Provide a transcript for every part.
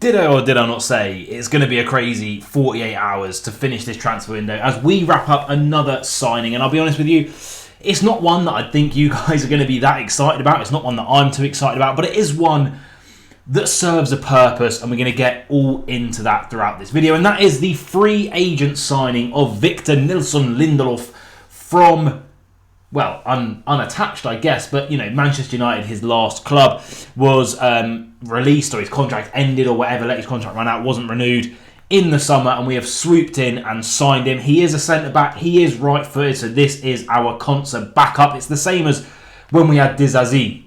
Did I or did I not say it's going to be a crazy 48 hours to finish this transfer window as we wrap up another signing? And I'll be honest with you, it's not one that I think you guys are going to be that excited about. It's not one that I'm too excited about, but it is one that serves a purpose, and we're going to get all into that throughout this video. And that is the free agent signing of Victor Lindelof from, well, unattached, I guess, but, you know, Manchester United, his last club, was released, or his contract ended or whatever, let his contract run out, wasn't renewed in the summer, and we have swooped in and signed him. He is a centre-back, he is right-footed, so this is our concert backup. It's the same as when we had Dizazi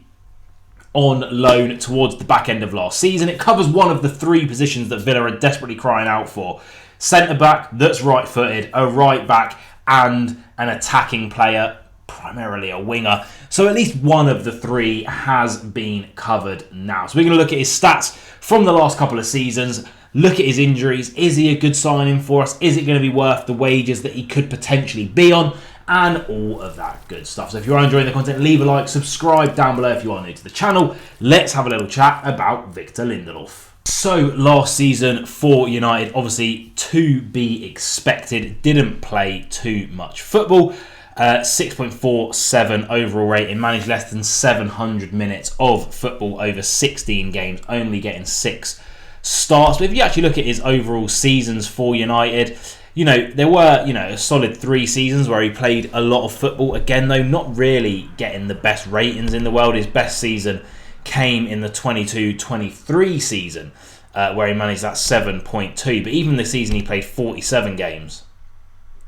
on loan towards the back end of last season. It covers one of the three positions that Villa are desperately crying out for. Centre-back that's right-footed, a right-back, and an attacking player, primarily a winger. So at least one of the three has been covered now. So we're going to look at his stats from the last couple of seasons, look at his injuries. Is he a good signing for us? Is it going to be worth the wages that he could potentially be on? And all of that good stuff. So if you are enjoying the content, leave a like, subscribe down below if you are new to the channel. Let's have a little chat about Victor Lindelof. So last season for United, obviously to be expected, didn't play too much football. 6.47 overall rating, managed less than 700 minutes of football over 16 games, only getting 6 starts. But if you actually look at his overall seasons for United, you know, there were, you know, a solid 3 seasons where he played a lot of football. Again, though, not really getting the best ratings in the world. His best season came in the 22-23 season, where he managed that 7.2. But even the season he played 47 games,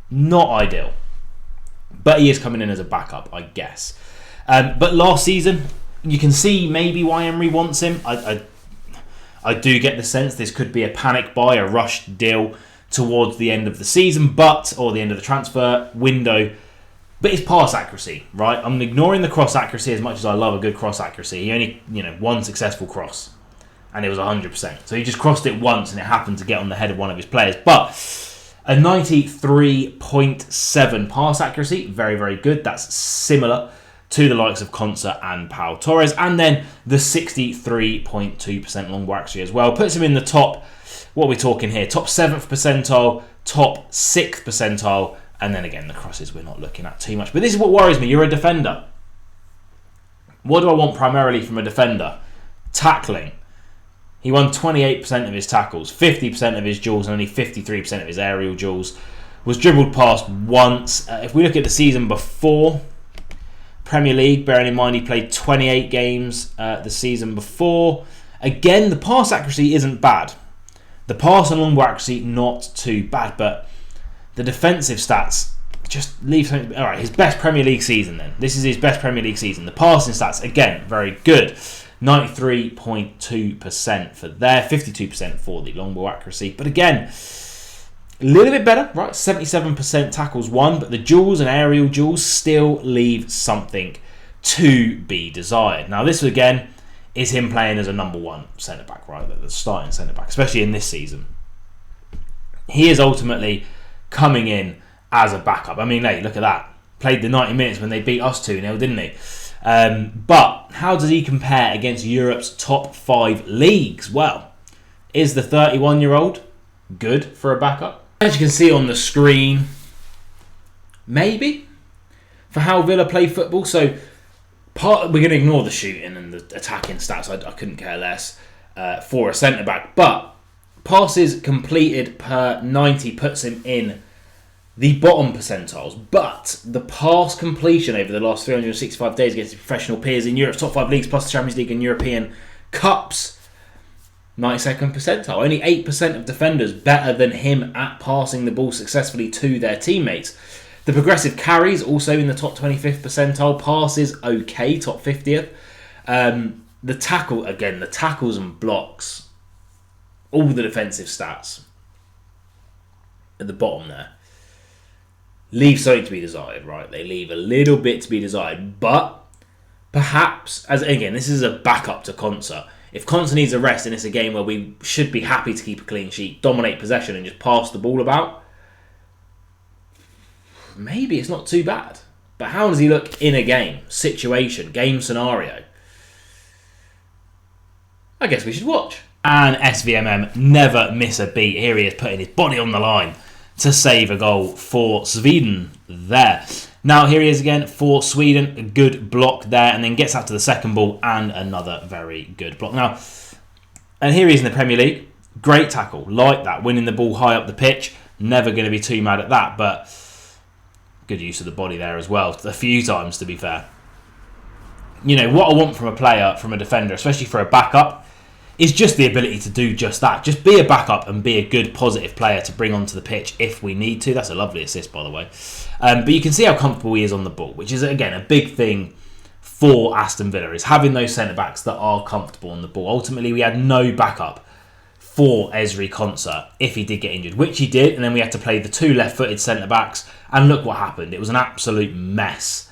not ideal. But he is coming in as a backup, I guess. But last season, you can see maybe why Emery wants him. I do get the sense this could be a panic buy, a rushed deal towards the end of the season, or the end of the transfer window. But his pass accuracy, right? I'm ignoring the cross accuracy as much as I love a good cross accuracy. He only, one successful cross, and it was 100%. So he just crossed it once, and it happened to get on the head of one of his players. But a 93.7 pass accuracy, very, very good. That's similar to the likes of Konsa and Pau Torres. And then the 63.2% long ball accuracy as well. Puts him in the top, what are we talking here? Top 7th percentile, top 6th percentile. And then again, the crosses we're not looking at too much. But this is what worries me. You're a defender. What do I want primarily from a defender? Tackling. He won 28% of his tackles, 50% of his duels, and only 53% of his aerial duels. Was dribbled past once. If we look at the season before, Premier League, bearing in mind he played 28 games the season before. Again, the pass accuracy isn't bad. The pass and long ball accuracy, not too bad, but the defensive stats just leave something. All right, his best Premier League season then. This is his best Premier League season. The passing stats, again, very good. 93.2% for there, 52% for the long ball accuracy. But again, a little bit better, right? 77% tackles won, but the duels and aerial duels still leave something to be desired. Now, this again is him playing as a number 1 centre back, right? The starting centre back, especially in this season. He is ultimately coming in as a backup. I mean, hey, look at that. Played the 90 minutes when they beat us 2-0, didn't he? But how does he compare against Europe's top 5 leagues? Well, is the 31-year-old good for a backup? As you can see on the screen, maybe, for how Villa play football. So we're going to ignore the shooting and the attacking stats. I couldn't care less for a centre-back. But passes completed per 90 puts him in the bottom percentiles, but the pass completion over the last 365 days against professional peers in Europe's top 5 leagues plus the Champions League and European Cups, 92nd percentile. Only 8% of defenders better than him at passing the ball successfully to their teammates. The progressive carries also in the top 25th percentile. Passes okay, top 50th. The tackle, again, the tackles and blocks, all the defensive stats at the bottom there leave something to be desired, right? They leave a little bit to be desired. But perhaps, as again, this is a backup to Konsa. If Konsa needs a rest and it's a game where we should be happy to keep a clean sheet, dominate possession and just pass the ball about, maybe it's not too bad. But how does he look in a game, situation, game scenario? I guess we should watch. And SVMM never miss a beat. Here he is putting his body on the line to save a goal for Sweden there. Now here he is again for Sweden. A good block there, and then gets out to the second ball and another very good block. Now, and here he is in the Premier League. Great tackle, like that, winning the ball high up the pitch. Never going to be too mad at that, but good use of the body there as well. A few times, to be fair. You know, what I want from a player, from a defender, especially for a backup, is just the ability to do just that. Just be a backup and be a good, positive player to bring onto the pitch if we need to. That's a lovely assist, by the way. But you can see how comfortable he is on the ball, which is, again, a big thing for Aston Villa, is having those centre-backs that are comfortable on the ball. Ultimately, we had no backup for Ezri Konsa if he did get injured, which he did, and then we had to play the two left-footed centre-backs, and look what happened. It was an absolute mess.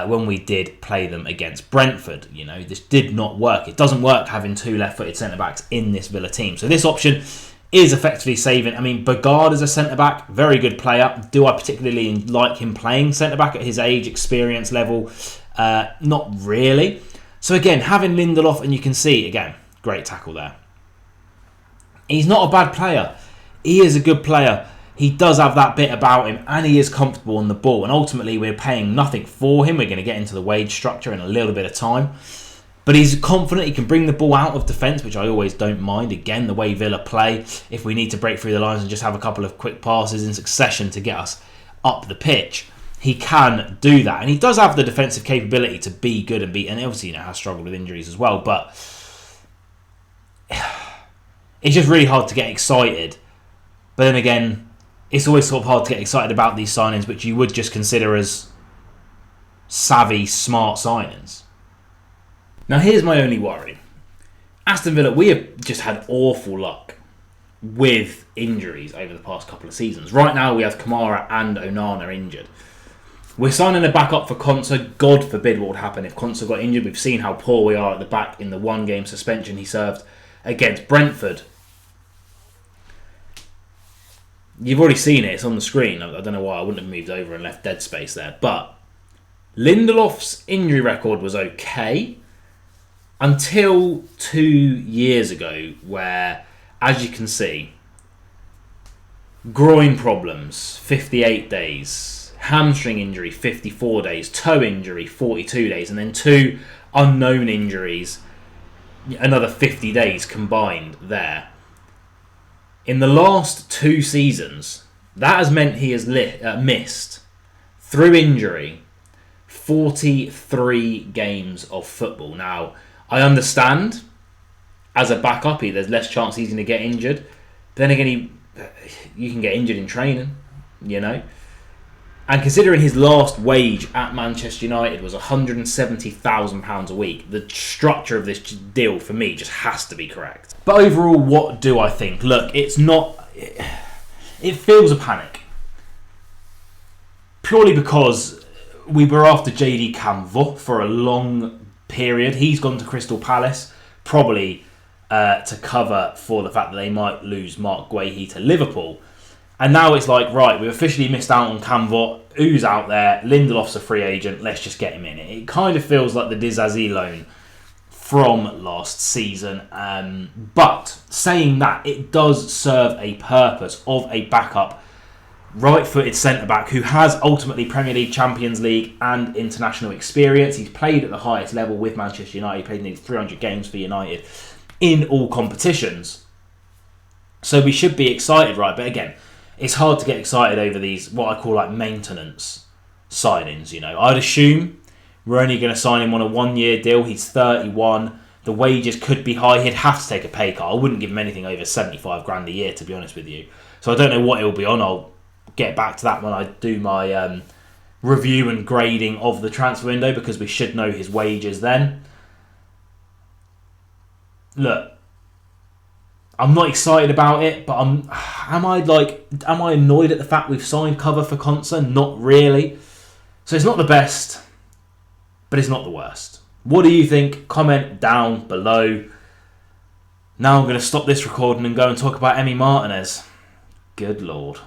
When we did play them against Brentford. You know, this did not work. It doesn't work having two left-footed centre-backs in this Villa team. So this option is effectively saving. I mean, Bogard is a centre-back, very good player. Do I particularly like him playing centre-back at his age, experience level? Not really. So again, having Lindelof, and you can see, again, great tackle there. He's not a bad player. He is a good player. He does have that bit about him, and he is comfortable on the ball. And ultimately, we're paying nothing for him. We're going to get into the wage structure in a little bit of time. But he's confident. He can bring the ball out of defence, which I always don't mind. Again, the way Villa play, if we need to break through the lines and just have a couple of quick passes in succession to get us up the pitch, he can do that. And he does have the defensive capability to be good and beat. And obviously, you know, has struggled with injuries as well. But it's just really hard to get excited. But then again, it's always sort of hard to get excited about these signings, which you would just consider as savvy, smart signings. Now, here's my only worry. Aston Villa, we have just had awful luck with injuries over the past couple of seasons. Right now, we have Kamara and Onana injured. We're signing a backup for Konsa. God forbid what would happen if Konsa got injured. We've seen how poor we are at the back in the one-game suspension he served against Brentford. You've already seen it. It's on the screen. I don't know why I wouldn't have moved over and left dead space there. But Lindelof's injury record was okay until 2 years ago, where, as you can see, groin problems, 58 days, hamstring injury, 54 days, toe injury, 42 days, and then two unknown injuries, another 50 days combined there. In the last 2 seasons, that has meant he has missed, through injury, 43 games of football. Now, I understand, as a backup, there's less chance he's going to get injured. But then again, you can get injured in training, you know. And considering his last wage at Manchester United was £170,000 a week, the structure of this deal for me just has to be correct. But overall, what do I think? Look, it's not... It feels a panic. Purely because we were after JD Camvo for a long period. He's gone to Crystal Palace, probably to cover for the fact that they might lose Mark Guehi to Liverpool. And now it's like, right, we've officially missed out on Camvo. Who's out there? Lindelof's a free agent. Let's just get him in. It kind of feels like the Dizazi loan from last season. But saying that, it does serve a purpose of a backup right-footed centre-back who has ultimately Premier League, Champions League and international experience. He's played at the highest level with Manchester United. He played nearly 300 games for United in all competitions. So we should be excited, right? But again, it's hard to get excited over these, what I call like maintenance signings, you know. I'd assume we're only going to sign him on a 1-year deal. He's 31. The wages could be high. He'd have to take a pay cut. I wouldn't give him anything over 75 grand a year, to be honest with you. So I don't know what he'll be on. I'll get back to that when I do my review and grading of the transfer window, because we should know his wages then. Look, I'm not excited about it, but am I annoyed at the fact we've signed cover for Konsa? Not really. So it's not the best, but it's not the worst. What do you think? Comment down below. Now I'm going to stop this recording and go and talk about Emi Martinez. Good Lord.